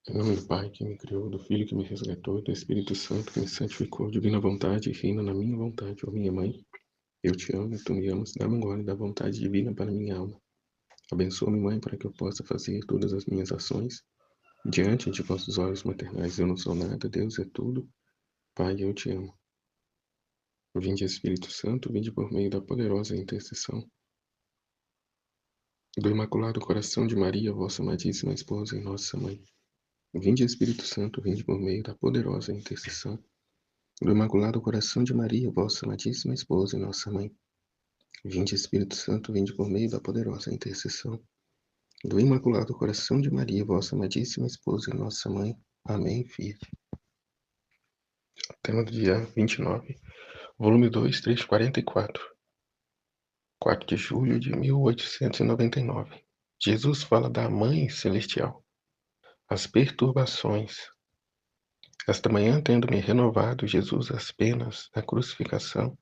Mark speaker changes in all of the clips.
Speaker 1: Em nome do Pai, que me criou, do Filho que me resgatou, do Espírito Santo que me santificou, divina vontade e reina na minha vontade, ó minha mãe. Eu te amo, tu me amas, dá-me agora da vontade divina para minha alma. Abençoa-me, mãe, para que eu possa fazer todas as minhas ações. Diante de vossos olhos maternais eu não sou nada, Deus é tudo. Pai, eu te amo. Vinde, Espírito Santo, vinde por meio da poderosa intercessão do Imaculado Coração de Maria, vossa amadíssima esposa e nossa mãe. Vinde, Espírito Santo, vinde por meio da poderosa intercessão do Imaculado Coração de Maria, vossa amadíssima esposa e nossa mãe. Vinde, Espírito Santo, vinde por meio da poderosa intercessão do Imaculado Coração de Maria, vossa amadíssima esposa e nossa mãe. Amém, filho. Tema do dia 29, volume 2, trecho 44. 4 de julho de 1899. Jesus fala da Mãe Celestial. As perturbações. Esta manhã, tendo-me renovado Jesus as penas da crucificação,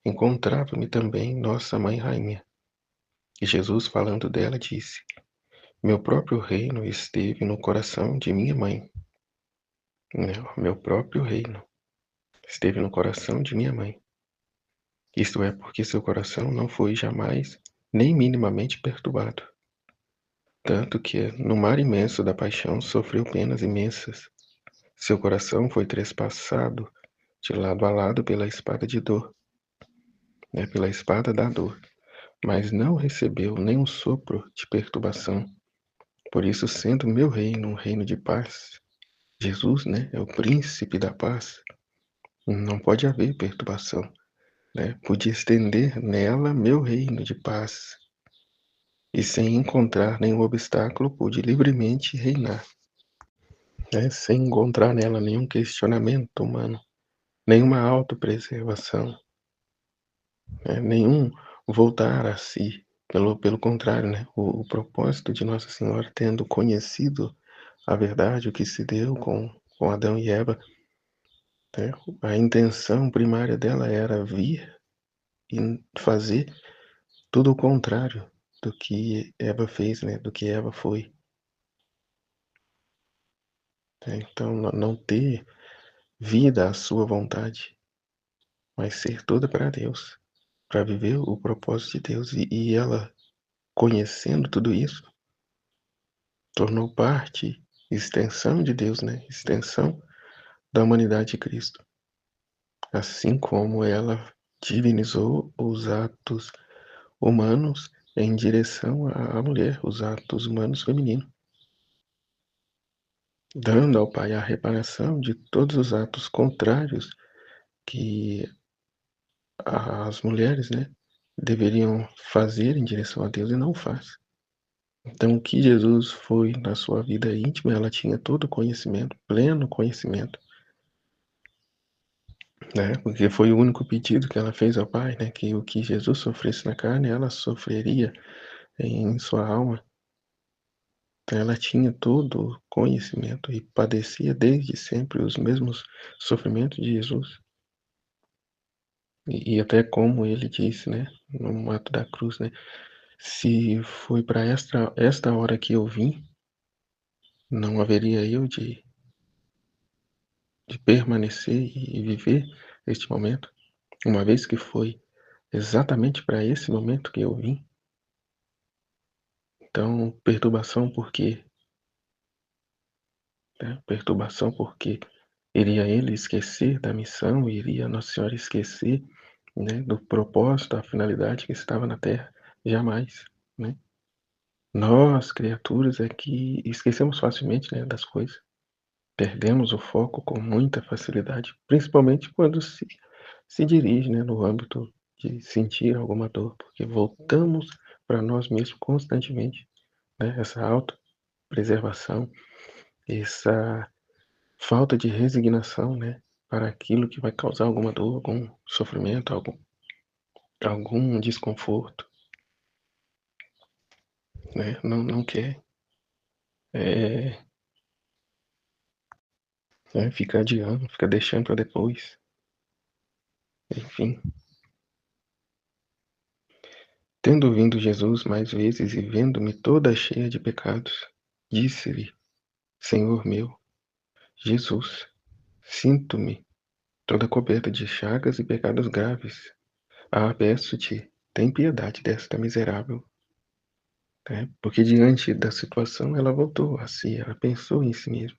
Speaker 1: encontrava-me também nossa Mãe Rainha. E Jesus, falando dela, disse: Meu próprio reino esteve no coração de minha mãe. Meu próprio reino esteve no coração de minha mãe. Isto é, porque seu coração não foi jamais nem minimamente perturbado. Tanto que, no mar imenso da paixão, sofreu penas imensas. Seu coração foi trespassado de lado a lado pela espada de dor, pela espada da dor, mas não recebeu nem um sopro de perturbação. Por isso, sendo meu reino um reino de paz, Jesus, é o príncipe da paz, não pode haver perturbação, Pude estender nela meu reino de paz, e sem encontrar nenhum obstáculo, pude livremente reinar, sem encontrar nela nenhum questionamento humano, nenhuma autopreservação, nenhum voltar a si. Pelo contrário, o propósito de Nossa Senhora, tendo conhecido a verdade, o que se deu com Adão e Eva, a intenção primária dela era vir e fazer tudo o contrário do que Eva fez, do que Eva foi. Então, não ter vida à sua vontade, mas ser toda para Deus, para viver o propósito de Deus. E ela, conhecendo tudo isso, tornou parte, extensão de Deus, extensão da humanidade de Cristo. Assim como ela divinizou os atos humanos em direção à mulher, os atos humanos femininos, dando ao Pai a reparação de todos os atos contrários que as mulheres, deveriam fazer em direção a Deus e não faz. Então, o que Jesus foi na sua vida íntima, ela tinha todo o conhecimento, pleno conhecimento, porque foi o único pedido que ela fez ao Pai, que o que Jesus sofresse na carne, ela sofreria em sua alma. Então, ela tinha todo o conhecimento e padecia desde sempre os mesmos sofrimentos de Jesus. E até como ele disse, no ato da cruz, se foi para esta hora que eu vim, não haveria eu de permanecer e viver este momento, uma vez que foi exatamente para esse momento que eu vim. Então, perturbação por quê? Perturbação porque iria ele esquecer da missão, iria Nossa Senhora esquecer, do propósito, da finalidade que estava na Terra? Jamais, Nós, criaturas, é que esquecemos facilmente, das coisas. Perdemos o foco com muita facilidade, principalmente quando se dirige, no âmbito de sentir alguma dor, porque voltamos para nós mesmos constantemente, essa autopreservação, essa falta de resignação, para aquilo que vai causar alguma dor, algum sofrimento, algum desconforto, não quer, é, fica adiando, fica deixando para depois, enfim. Tendo vindo Jesus mais vezes e vendo-me toda cheia de pecados, disse-lhe: Senhor meu, Jesus, sinto-me toda coberta de chagas e pecados graves. Ah, peço-te, tem piedade desta miserável. Porque diante da situação ela voltou a si, ela pensou em si mesma,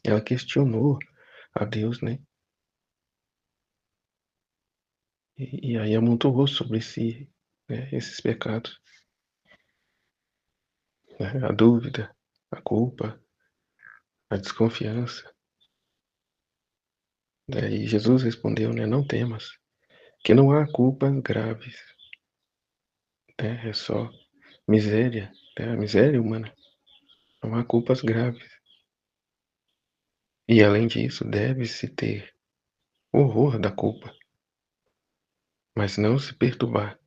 Speaker 1: ela questionou a Deus, né? E aí amontoou sobre si, né, esses pecados, né, a dúvida, a culpa, a desconfiança. Daí Jesus respondeu, né, não temas, que não há culpas graves, né, é só miséria, né, a miséria humana, não há culpas graves. E além disso, deve-se ter horror da culpa, mas não se perturbar,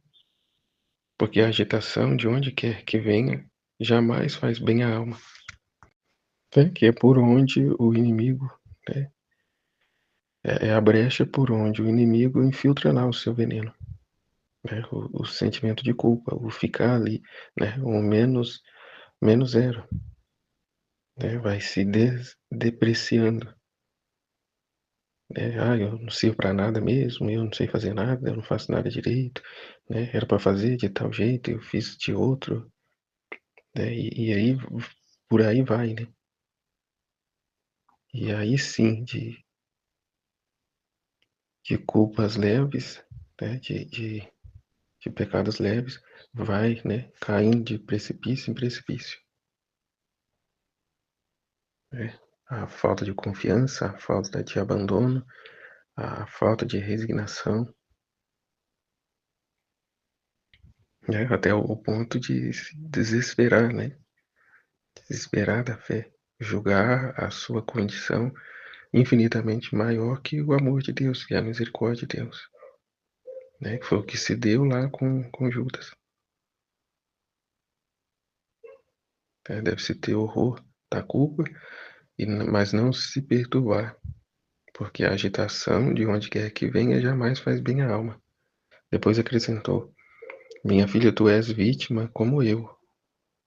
Speaker 1: porque a agitação de onde quer que venha jamais faz bem à alma, né, que é por onde o inimigo, né, é a brecha por onde o inimigo infiltra lá o seu veneno, né, o sentimento de culpa, o ficar ali, né, o menos zero, né, vai se depreciando, né, eu não sirvo para nada mesmo, eu não sei fazer nada, eu não faço nada direito, né, era para fazer de tal jeito, eu fiz de outro, né, e aí por aí vai, né. E aí sim, de culpas leves, né, de pecados leves, vai, né, caindo de precipício em precipício, né. A falta de confiança, a falta de abandono, a falta de resignação, né, até o ponto de se desesperar, né, desesperar da fé, julgar a sua condição infinitamente maior que o amor de Deus, que é a misericórdia de Deus, né, que foi o que se deu lá com Judas, né. Deve-se ter horror da culpa, mas não se perturbar, porque a agitação de onde quer que venha jamais faz bem à alma. Depois acrescentou: minha filha, tu és vítima como eu.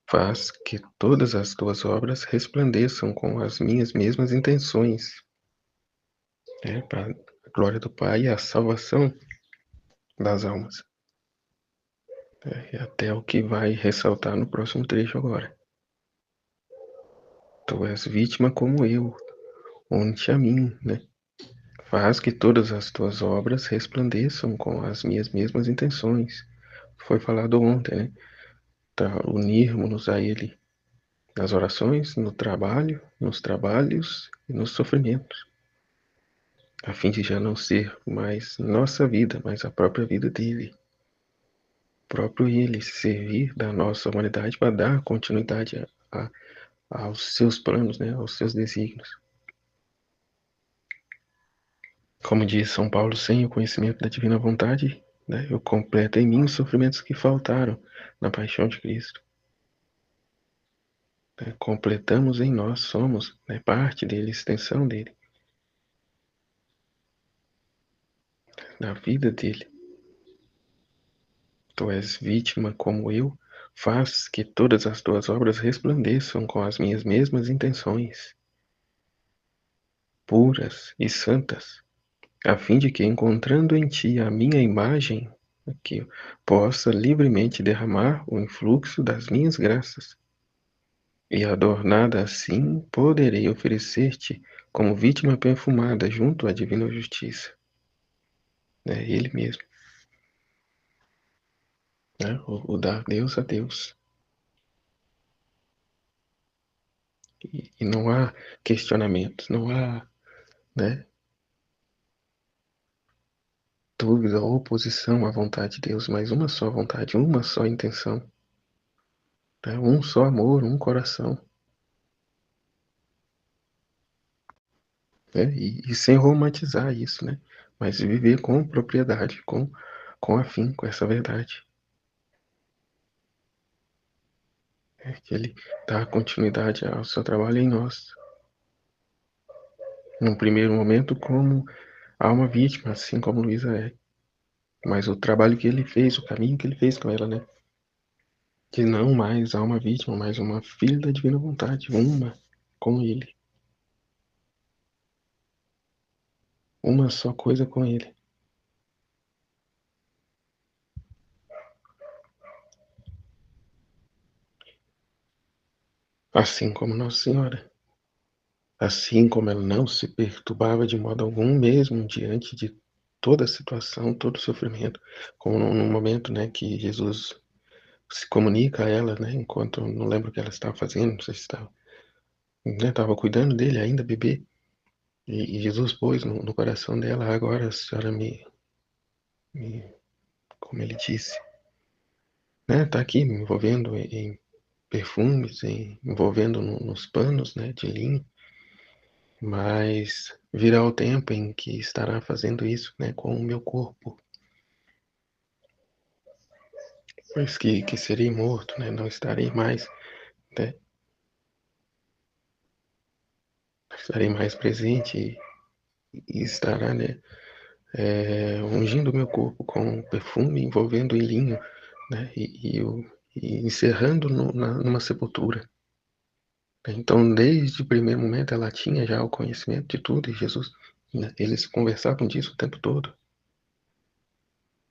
Speaker 1: Faz que todas as tuas obras resplandeçam com as minhas mesmas intenções, né, para a glória do Pai e a salvação das almas. E até o que vai ressaltar no próximo trecho agora. Tu és vítima como eu, une-te a mim, né? Faz que todas as tuas obras resplandeçam com as minhas mesmas intenções. Foi falado ontem, né? Para unirmos a Ele nas orações, no trabalho, nos trabalhos e nos sofrimentos, a fim de já não ser mais nossa vida, mas a própria vida dele. Próprio ele se servir da nossa humanidade para dar continuidade aos seus planos, né, aos seus desígnios. Como diz São Paulo, sem o conhecimento da divina vontade, né, eu completo em mim os sofrimentos que faltaram na paixão de Cristo. Né, completamos em nós, somos, né, parte dele, extensão dele, da vida dele. Tu és vítima como eu, faz que todas as tuas obras resplandeçam com as minhas mesmas intenções, puras e santas, a fim de que, encontrando em ti a minha imagem, que eu possa livremente derramar o influxo das minhas graças, e adornada assim, poderei oferecer-te como vítima perfumada junto à divina justiça. É Ele mesmo, né? O dar Deus a Deus. E não há questionamentos, não há, né, dúvida ou oposição à vontade de Deus, mas uma só vontade, uma só intenção, né? Um só amor, um coração. Né? E sem romantizar isso, né? Mas viver com propriedade, com afinco, essa verdade. É que ele dá continuidade ao seu trabalho em nós. Num primeiro momento, como alma vítima, assim como Luísa é. Mas o trabalho que ele fez, o caminho que ele fez com ela, né? De não mais alma vítima, mas uma filha da divina vontade, uma com Ele, uma só coisa com Ele. Assim como Nossa Senhora, assim como ela não se perturbava de modo algum mesmo diante de toda a situação, todo o sofrimento, como no momento, né, que Jesus se comunica a ela, né, enquanto não lembro o que ela estava fazendo, não sei se estava, né, estava cuidando dele ainda, bebê, e Jesus pôs no coração dela: agora a senhora como ele disse, né, tá aqui me envolvendo em perfumes, envolvendo nos panos, né, de linho, mas virá o tempo em que estará fazendo isso, né, com o meu corpo, pois que serei morto, né, não estarei mais, né, estarei mais presente e estará, né, ungindo o meu corpo com perfume, envolvendo em linho, né, e encerrando numa sepultura. Então, desde o primeiro momento, ela tinha já o conhecimento de tudo, e Jesus, né, eles conversavam disso o tempo todo,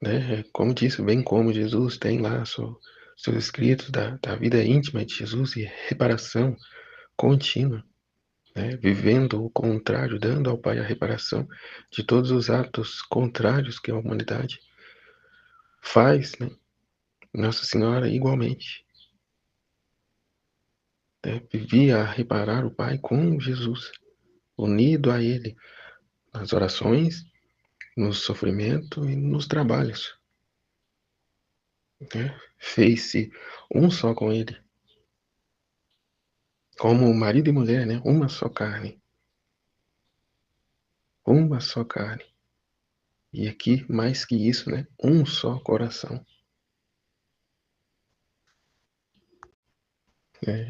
Speaker 1: né? Como disse, bem como Jesus tem lá seus escritos da vida íntima de Jesus e reparação contínua, né? Vivendo o contrário, dando ao Pai a reparação de todos os atos contrários que a humanidade faz, né? Nossa Senhora igualmente, né? Vivia a reparar o Pai com Jesus, unido a Ele nas orações, no sofrimento e nos trabalhos, né? Fez-se um só com Ele, como marido e mulher, né? Uma só carne, uma só carne. E aqui, mais que isso, né? Um só coração.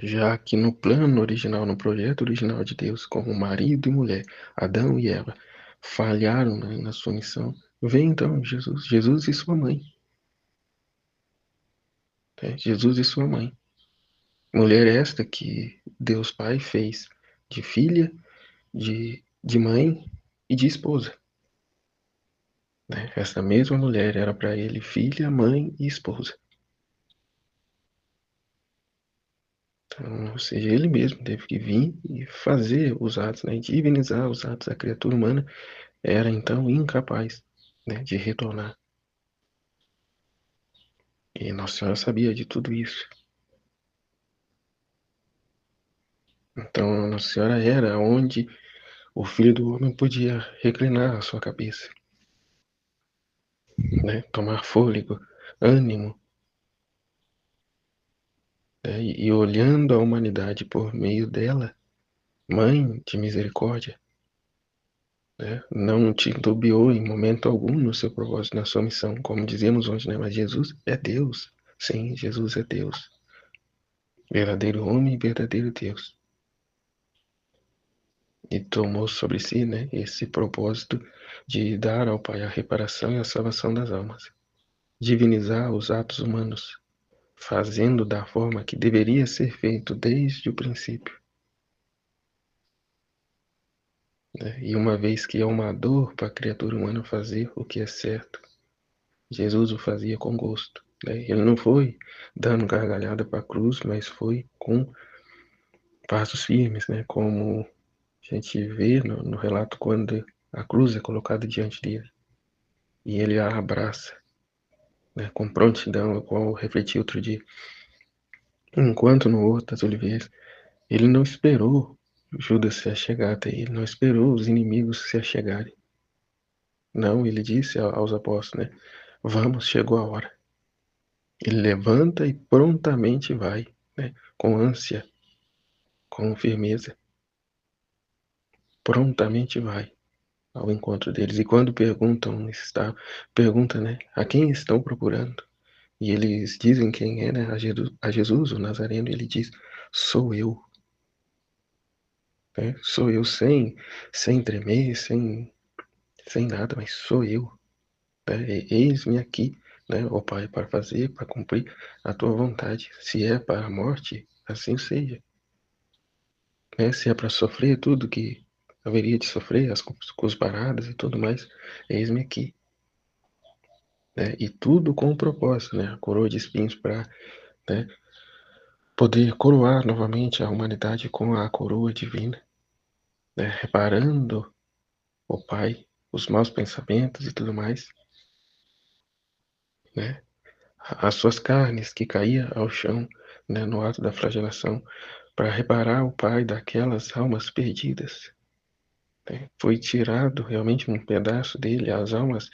Speaker 1: Já que no plano original, no projeto original de Deus, como marido e mulher, Adão e Eva, falharam, né, na sua missão, vem então Jesus e sua mãe. Né? Jesus e sua mãe. Mulher esta que Deus Pai fez de filha, de mãe e de esposa. Né? Essa mesma mulher era para ele filha, mãe e esposa. Então, ou seja, ele mesmo teve que vir e fazer os atos, né? Divinizar os atos. A criatura humana era então incapaz, né, de retornar. E Nossa Senhora sabia de tudo isso. Então, Nossa Senhora era onde o Filho do Homem podia reclinar a sua cabeça, né? Tomar fôlego, ânimo, né? E olhando a humanidade por meio dela, Mãe de misericórdia, né? Não titubeou em momento algum no seu propósito, na sua missão, como dizíamos hoje, né? Mas Jesus é Deus. Sim, Jesus é Deus. Verdadeiro homem e verdadeiro Deus. E tomou sobre si, né, esse propósito de dar ao Pai a reparação e a salvação das almas. Divinizar os atos humanos, fazendo da forma que deveria ser feito desde o princípio. Né? E uma vez que é uma dor para a criatura humana fazer o que é certo, Jesus o fazia com gosto. Né? Ele não foi dando gargalhada para a cruz, mas foi com passos firmes, né? Como a gente vê no relato quando a cruz é colocada diante dele e ele a abraça, né? Com prontidão, o qual eu refleti outro dia. Enquanto no Horto das Oliveiras, ele não esperou Judas se achegar até ele, não esperou os inimigos se achegarem. Não, ele disse aos apóstolos, né? Vamos, chegou a hora. Ele levanta e prontamente vai, né? Com ânsia, com firmeza, prontamente vai ao encontro deles. E quando pergunta, né? A quem estão procurando? E eles dizem quem é, né? A Jesus, o Nazareno. Ele diz: sou eu. Né? Sou eu, sem tremer, sem nada, mas sou eu. Né? Eis-me aqui, né, ó Pai, para fazer, para cumprir a tua vontade. Se é para a morte, assim seja. né, se é para sofrer tudo que haveria de sofrer, as cusparadas e tudo mais, eis-me aqui. Né, e tudo com um propósito, né, a coroa de espinhos para, né, poder coroar novamente a humanidade com a coroa divina, né, reparando o Pai, os maus pensamentos e tudo mais, né, as suas carnes que caía ao chão, né, no ato da flagelação, para reparar o Pai daquelas almas perdidas. Né? Foi tirado realmente um pedaço dele, as almas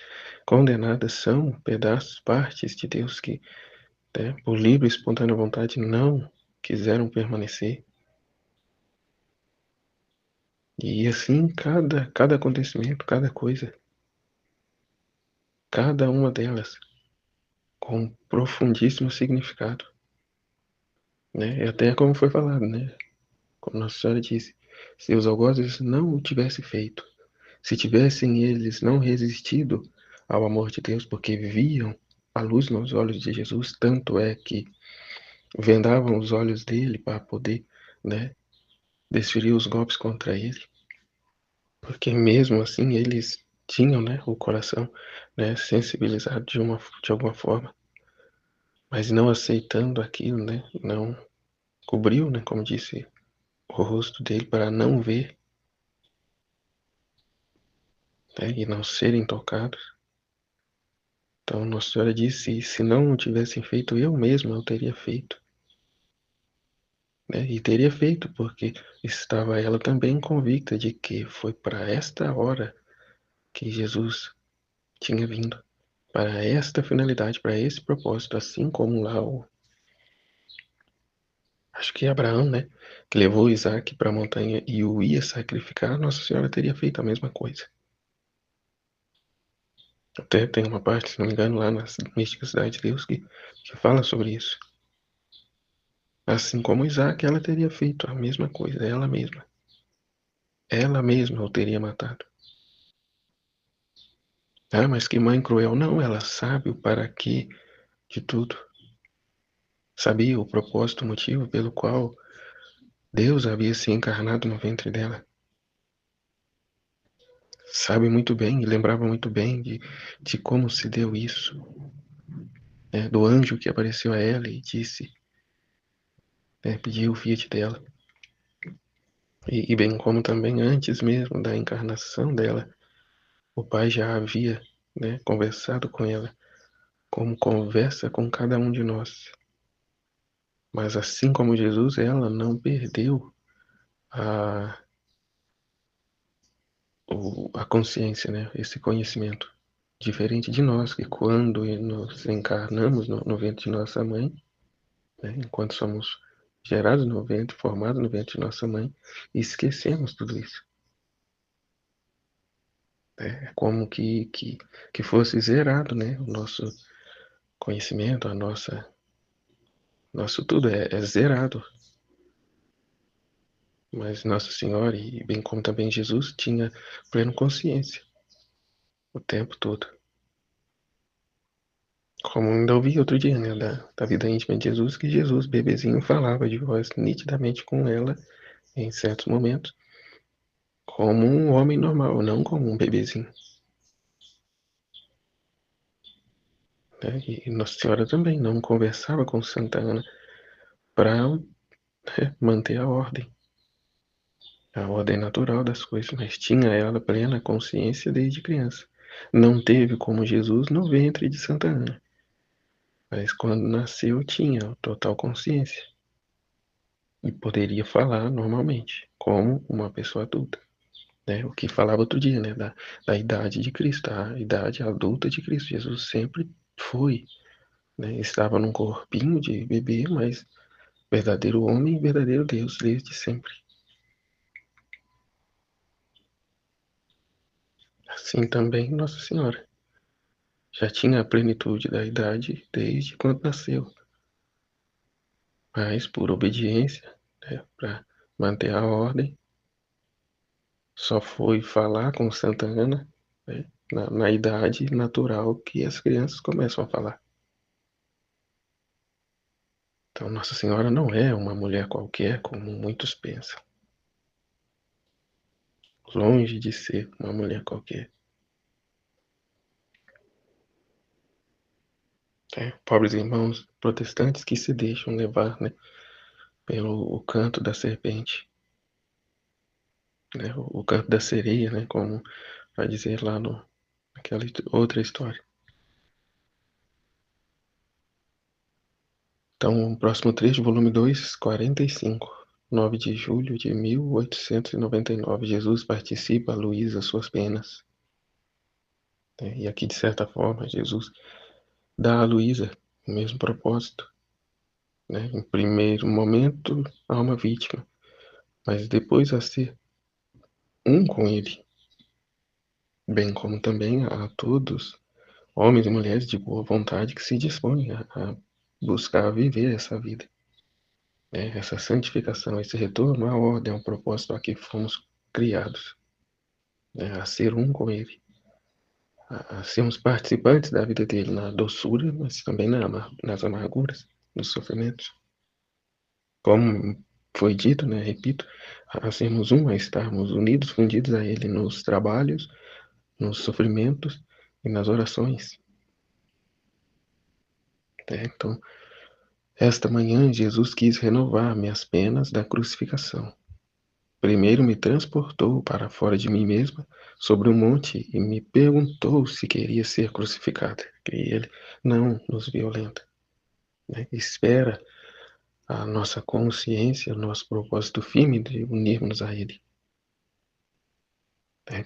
Speaker 1: condenadas são pedaços, partes de Deus que, né, por livre e espontânea vontade, não quiseram permanecer. E assim, cada acontecimento, cada coisa, cada uma delas, com profundíssimo significado. Né? E até como foi falado, né? Como Nossa Senhora disse, se os algozes não o tivessem feito, se tivessem eles não resistido ao amor de Deus, porque viam a luz nos olhos de Jesus, tanto é que vendavam os olhos dele para poder, né, desferir os golpes contra ele, porque mesmo assim eles tinham, né, o coração, né, sensibilizado de alguma forma, mas não aceitando aquilo, né, não cobriu, né, como disse, o rosto dele para não ver, né, e não serem tocados. Então Nossa Senhora disse, se não tivessem feito, eu mesma eu teria feito. Né? E teria feito, porque estava ela também convicta de que foi para esta hora que Jesus tinha vindo, para esta finalidade, para esse propósito, assim como lá acho que Abraão, né, que levou Isaac para a montanha e o ia sacrificar, Nossa Senhora teria feito a mesma coisa. Até tem uma parte, se não me engano, lá na Mística Cidade de Deus que fala sobre isso. Assim como Isaac, ela teria feito a mesma coisa, ela mesma. Ela mesma o teria matado. Ah, mas que mãe cruel. Não, ela sabe o para quê de tudo. Sabia o propósito, o motivo pelo qual Deus havia se encarnado no ventre dela. Sabe muito bem e lembrava muito bem de como se deu isso. Né, do anjo que apareceu a ela e disse, né, pediu o Fiat dela. E bem como também antes mesmo da encarnação dela, o Pai já havia, né, conversado com ela, como conversa com cada um de nós. Mas assim como Jesus, ela não perdeu a, a consciência, né? Esse conhecimento. Diferente de nós, que quando nos encarnamos no ventre de nossa mãe, né, enquanto somos gerados no ventre, formados no ventre de nossa mãe, esquecemos tudo isso. Né? É como que fosse zerado, né? O nosso conhecimento, a nosso tudo é zerado. Mas Nossa Senhora, e bem como também Jesus, tinha plena consciência o tempo todo. Como ainda ouvi outro dia, né, da vida íntima de Jesus, que Jesus, bebezinho, falava de voz nitidamente com ela, em certos momentos, como um homem normal, não como um bebezinho. Né? E Nossa Senhora também não conversava com Santa Ana para, né, manter a ordem natural das coisas, mas tinha ela plena consciência desde criança. Não teve como Jesus no ventre de Santa Ana, mas quando nasceu tinha total consciência e poderia falar normalmente, como uma pessoa adulta. Né? O que falava outro dia, né? Da idade de Cristo, a idade adulta de Cristo. Jesus sempre foi, né? Estava num corpinho de bebê, mas verdadeiro homem e verdadeiro Deus desde sempre. Assim também Nossa Senhora. Já tinha a plenitude da idade desde quando nasceu, mas por obediência, né, para manter a ordem, só foi falar com Santa Ana, né, na idade natural que as crianças começam a falar. Então, Nossa Senhora não é uma mulher qualquer, como muitos pensam. longe de ser uma mulher qualquer. Pobres irmãos protestantes que se deixam levar, né, pelo o canto da serpente, né, o canto da sereia, né, como vai dizer lá naquela outra história. Então, o próximo trecho, volume 2, 45. 9 de julho de 1899. Jesus participa a Luísa suas penas. E aqui, de certa forma, Jesus dá a Luísa o mesmo propósito. Em primeiro momento, há uma vítima, mas depois a ser um com ele, bem como também a todos, homens e mulheres de boa vontade que se dispõem a buscar viver essa vida. Essa santificação, esse retorno à ordem, ao propósito a que fomos criados, a ser um com ele, a sermos participantes da vida dele na doçura, mas também nas amarguras, nos sofrimentos. Como foi dito, repito, a sermos um, a estarmos unidos, fundidos a ele nos trabalhos, nos sofrimentos e nas orações. Então, esta manhã Jesus quis renovar minhas penas da crucificação. Primeiro me transportou para fora de mim mesma, sobre um monte, e me perguntou se queria ser crucificada. Que ele não nos violenta. Espera a nossa consciência, o nosso propósito firme de unirmos a ele.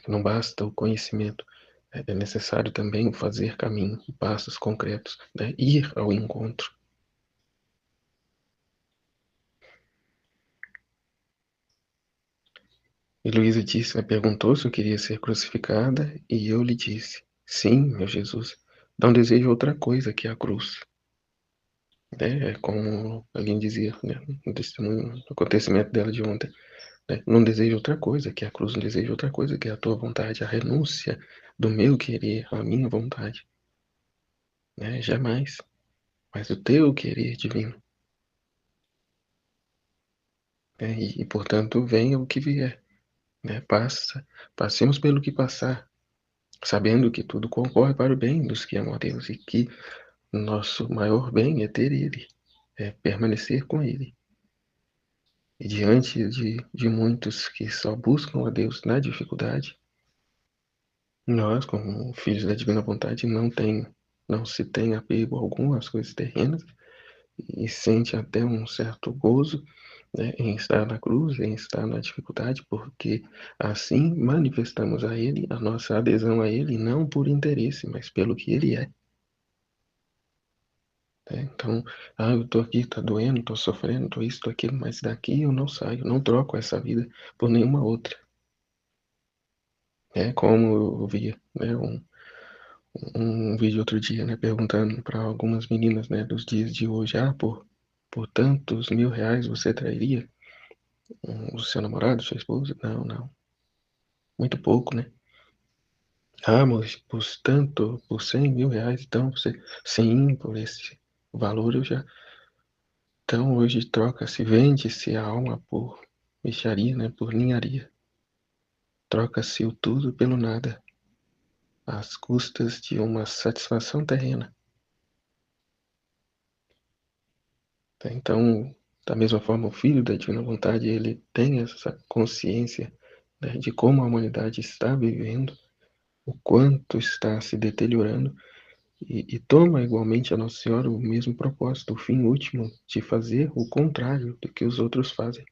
Speaker 1: Não basta o conhecimento, é necessário também fazer caminho, passos concretos, ir ao encontro. E Luísa disse, perguntou se eu queria ser crucificada, e eu lhe disse, sim, meu Jesus, não desejo outra coisa que a cruz. É como alguém dizia, no testemunho, no acontecimento dela de ontem, não desejo outra coisa que a cruz, não desejo outra coisa que a tua vontade, a renúncia do meu querer, a minha vontade. Jamais, mas o teu querer divino. E, portanto, venha o que vier. Passemos pelo que passar, sabendo que tudo concorre para o bem dos que amam a Deus e que nosso maior bem é ter Ele, é permanecer com Ele. E diante de muitos que só buscam a Deus na dificuldade, nós, como filhos da divina vontade, não se tem apego algum às coisas terrenas e sente até um certo gozo, em estar na cruz, em estar na dificuldade, porque assim manifestamos a Ele a nossa adesão a Ele, não por interesse, mas pelo que Ele é. Então, eu estou aqui, está doendo, estou sofrendo, estou isso, estou aquilo, mas daqui eu não saio, não troco essa vida por nenhuma outra. Como eu via, um vídeo outro dia, perguntando para algumas meninas, dos dias de hoje, por tantos R$ 1.000 você trairia o seu namorado, sua esposa? Não, não. Muito pouco, né? Mas por R$ 100.000, então você, sim, por esse valor eu já. Então hoje troca-se, vende-se a alma por mixaria, por ninharia. Troca-se o tudo pelo nada, às custas de uma satisfação terrena. Então, da mesma forma, o Filho da Divina Vontade, ele tem essa consciência, de como a humanidade está vivendo, o quanto está se deteriorando, e toma igualmente a Nossa Senhora o mesmo propósito, o fim último de fazer o contrário do que os outros fazem.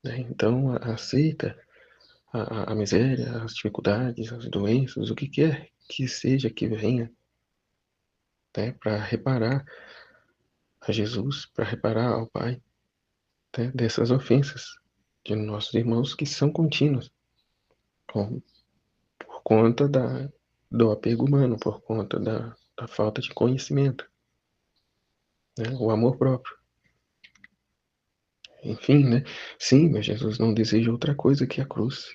Speaker 1: Então, aceita a miséria, as dificuldades, as doenças, o que quer que seja que venha, para reparar a Jesus, para reparar ao Pai, dessas ofensas de nossos irmãos que são contínuas, por conta do apego humano, por conta da falta de conhecimento, o amor próprio. Enfim, sim, meu Jesus, não desejo outra coisa que a cruz.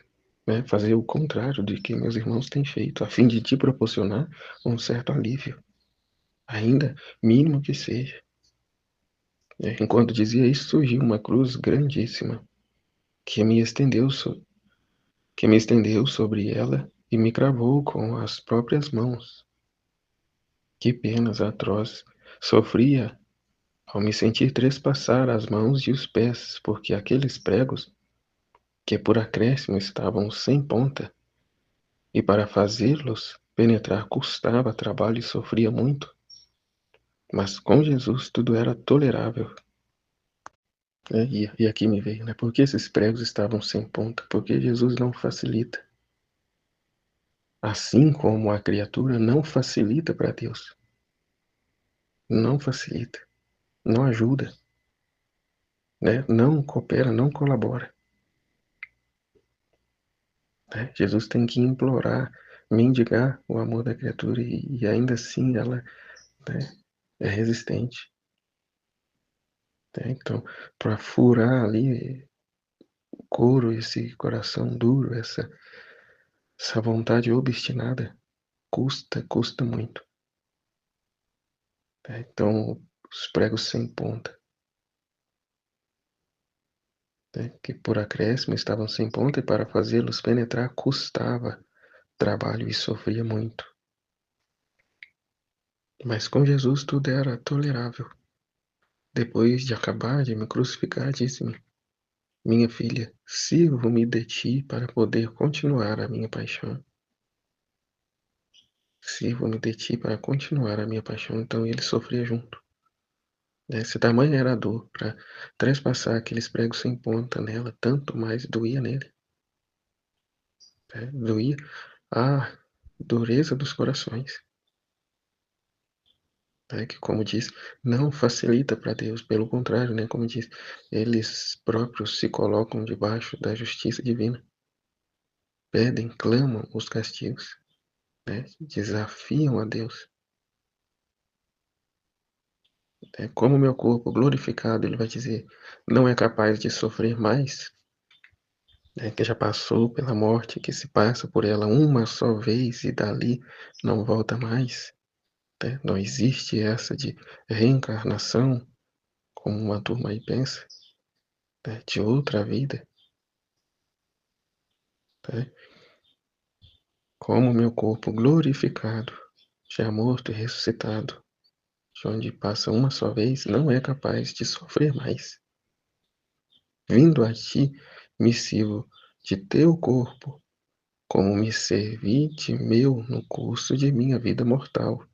Speaker 1: Fazer o contrário de que meus irmãos têm feito, a fim de te proporcionar um certo alívio, ainda mínimo que seja. Enquanto dizia isso, surgiu uma cruz grandíssima que me estendeu que me estendeu sobre ela e me cravou com as próprias mãos. Que penas atroz sofria ao me sentir trespassar as mãos e os pés, porque aqueles pregos, que por acréscimo estavam sem ponta, e para fazê-los penetrar custava trabalho e sofria muito, mas com Jesus tudo era tolerável. E aqui me veio, né? Por que esses pregos estavam sem ponta? Porque Jesus não facilita. Assim como a criatura não facilita para Deus. Não facilita. Não ajuda. Né? Não coopera, não colabora. Né? Jesus tem que implorar, mendigar o amor da criatura e ainda assim ela, né, é resistente. Né? Então, para furar ali o couro, esse coração duro, essa vontade obstinada, custa muito. Né? Então, os pregos sem ponta, né, que por acréscimo estavam sem ponta e para fazê-los penetrar custava trabalho e sofria muito. Mas com Jesus tudo era tolerável. Depois de acabar de me crucificar, disse-me: minha filha, sirvo-me de ti para poder continuar a minha paixão. Sirvo-me de ti para continuar a minha paixão. Então ele sofria junto. Né? Se tamanha era a dor para trespassar aqueles pregos sem ponta nela, tanto mais doía nele. Né? Doía a dureza dos corações. Né? Que, como diz, não facilita para Deus. Pelo contrário, né? Como diz, eles próprios se colocam debaixo da justiça divina. Pedem, clamam os castigos. Né? Desafiam a Deus. Como meu corpo glorificado, ele vai dizer, não é capaz de sofrer mais, né? Que já passou pela morte, que se passa por ela uma só vez e dali não volta mais. Né? Não existe essa de reencarnação, como uma turma aí pensa, né? De outra vida. Né? Como meu corpo glorificado, já morto e ressuscitado, de onde passa uma só vez, não é capaz de sofrer mais. Vindo a ti, me sirvo de teu corpo, como me servi de meu no curso de minha vida mortal,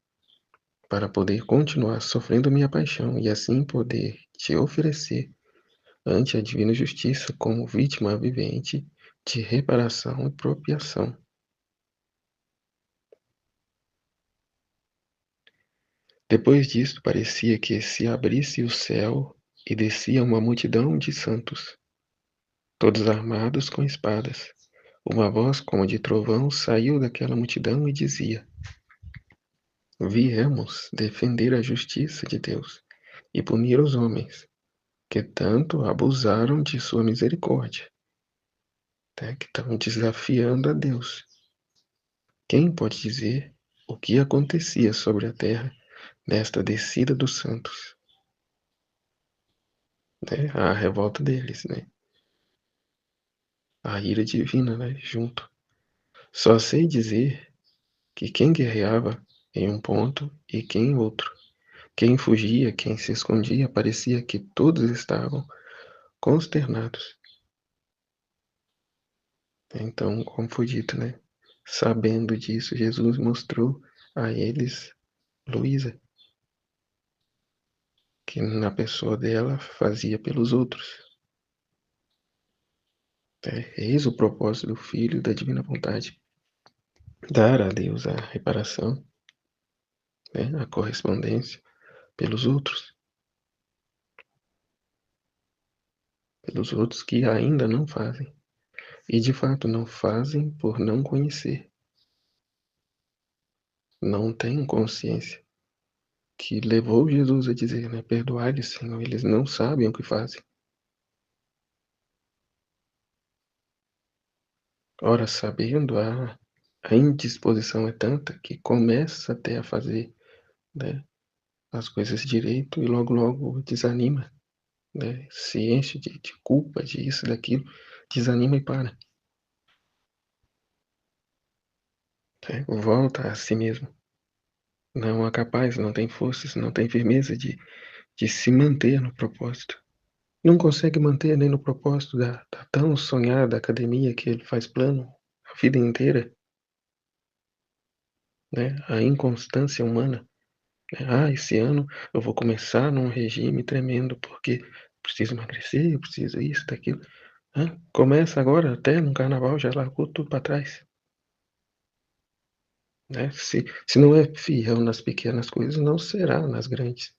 Speaker 1: para poder continuar sofrendo minha paixão e assim poder te oferecer ante a divina justiça como vítima vivente de reparação e propiação. Depois disto, parecia que se abrisse o céu e descia uma multidão de santos, todos armados com espadas. Uma voz como de trovão saiu daquela multidão e dizia: viemos defender a justiça de Deus e punir os homens que tanto abusaram de sua misericórdia, né? Que estão desafiando a Deus. Quem pode dizer o que acontecia sobre a terra nesta descida dos santos? Né? A revolta deles, né? A ira divina, né? Junto. Só sei dizer que quem guerreava em um ponto e quem em outro, quem fugia, quem se escondia, parecia que todos estavam consternados. Então, como foi dito, né? Sabendo disso, Jesus mostrou a eles Luísa, que na pessoa dela fazia pelos outros. Eis o propósito do Filho da Divina Vontade: dar a Deus a reparação, né? A correspondência pelos outros que ainda não fazem. E de fato não fazem por não conhecer, não têm consciência. Que levou Jesus a dizer, né? Perdoai-lhes, Senhor, eles não sabem o que fazem. Ora, sabendo, a indisposição é tanta que começa até a fazer, né, as coisas direito e logo desanima, né? Se enche de culpa, disso, daquilo, desanima e para. volta a si mesmo. Não é capaz, não tem forças, não tem firmeza de se manter no propósito. Não consegue manter nem no propósito da tão sonhada academia que ele faz plano a vida inteira, né, a inconstância humana, né. "Ah, esse ano eu vou começar num regime tremendo, porque preciso emagrecer, eu preciso isso, daquilo". Começa agora, até no carnaval já largou tudo para trás, né. Se não é fiel nas pequenas coisas, não será nas grandes,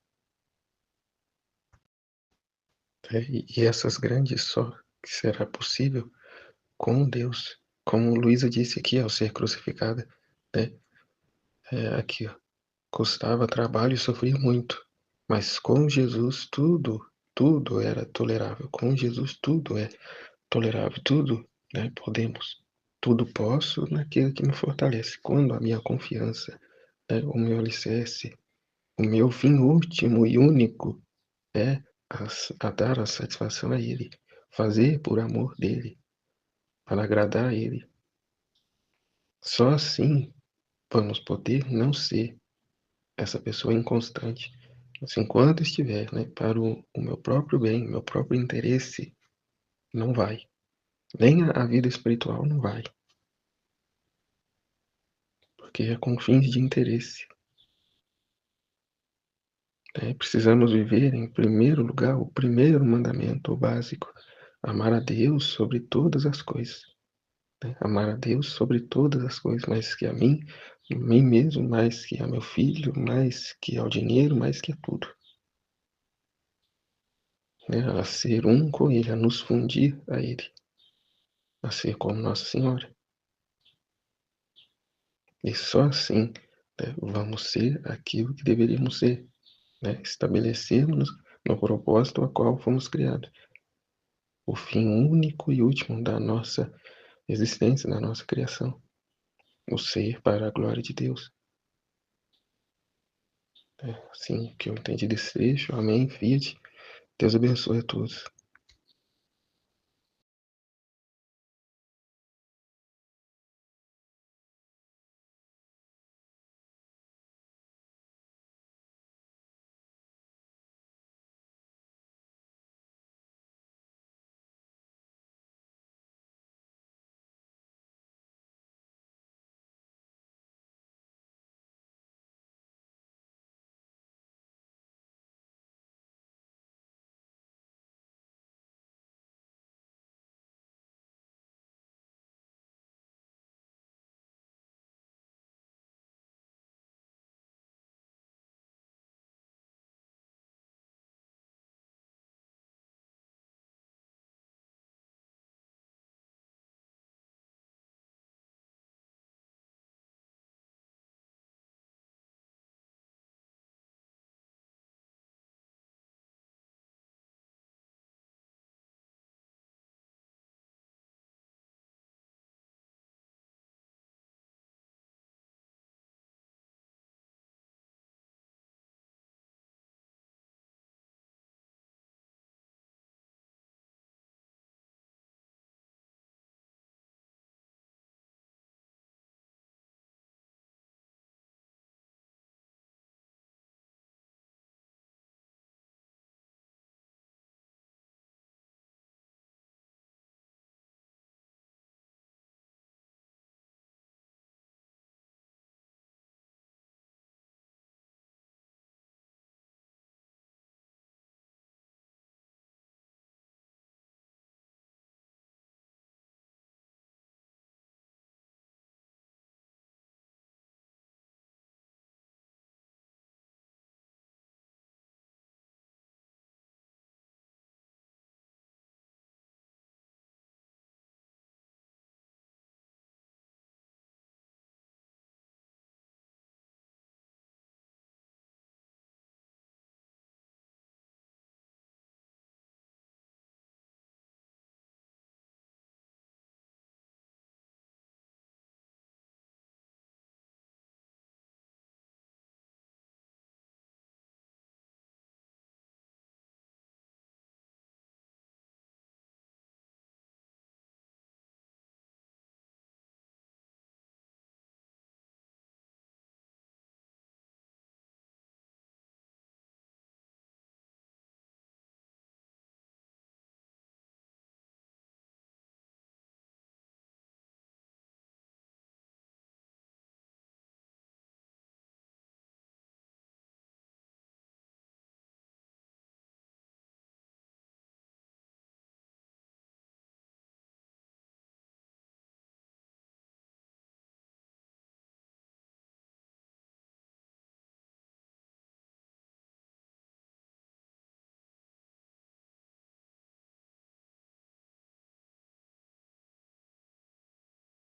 Speaker 1: né. E essas grandes só que será possível com Deus, como Luísa disse aqui ao ser crucificada, né, aqui ó, custava trabalho e sofria muito, mas com Jesus tudo era tolerável, com Jesus tudo é tolerável, tudo, né, podemos, tudo posso naquele que me fortalece. Quando a minha confiança, né, o meu alicerce, o meu fim último e único é a dar a satisfação a Ele, fazer por amor dEle, para agradar a Ele. Só assim vamos poder não ser essa pessoa inconstante. Mas enquanto estiver, né, para o meu próprio bem, meu próprio interesse, não vai. Nem a vida espiritual não vai, porque é com fins de interesse, né. Precisamos viver, em primeiro lugar, o primeiro mandamento, o básico: amar a Deus sobre todas as coisas, né. Amar a Deus sobre todas as coisas, mais que a mim mesmo, mais que a meu filho, mais que ao dinheiro, mais que a tudo. Né, a ser um com Ele, a nos fundir a Ele, a ser como Nossa Senhora. E só assim, né, vamos ser aquilo que deveríamos ser, né, estabelecermos no propósito a qual fomos criados, o fim único e último da nossa existência, da nossa criação, o ser para a glória de Deus. É assim que eu entendi desse trecho. Amém. Fiat. Deus abençoe a todos.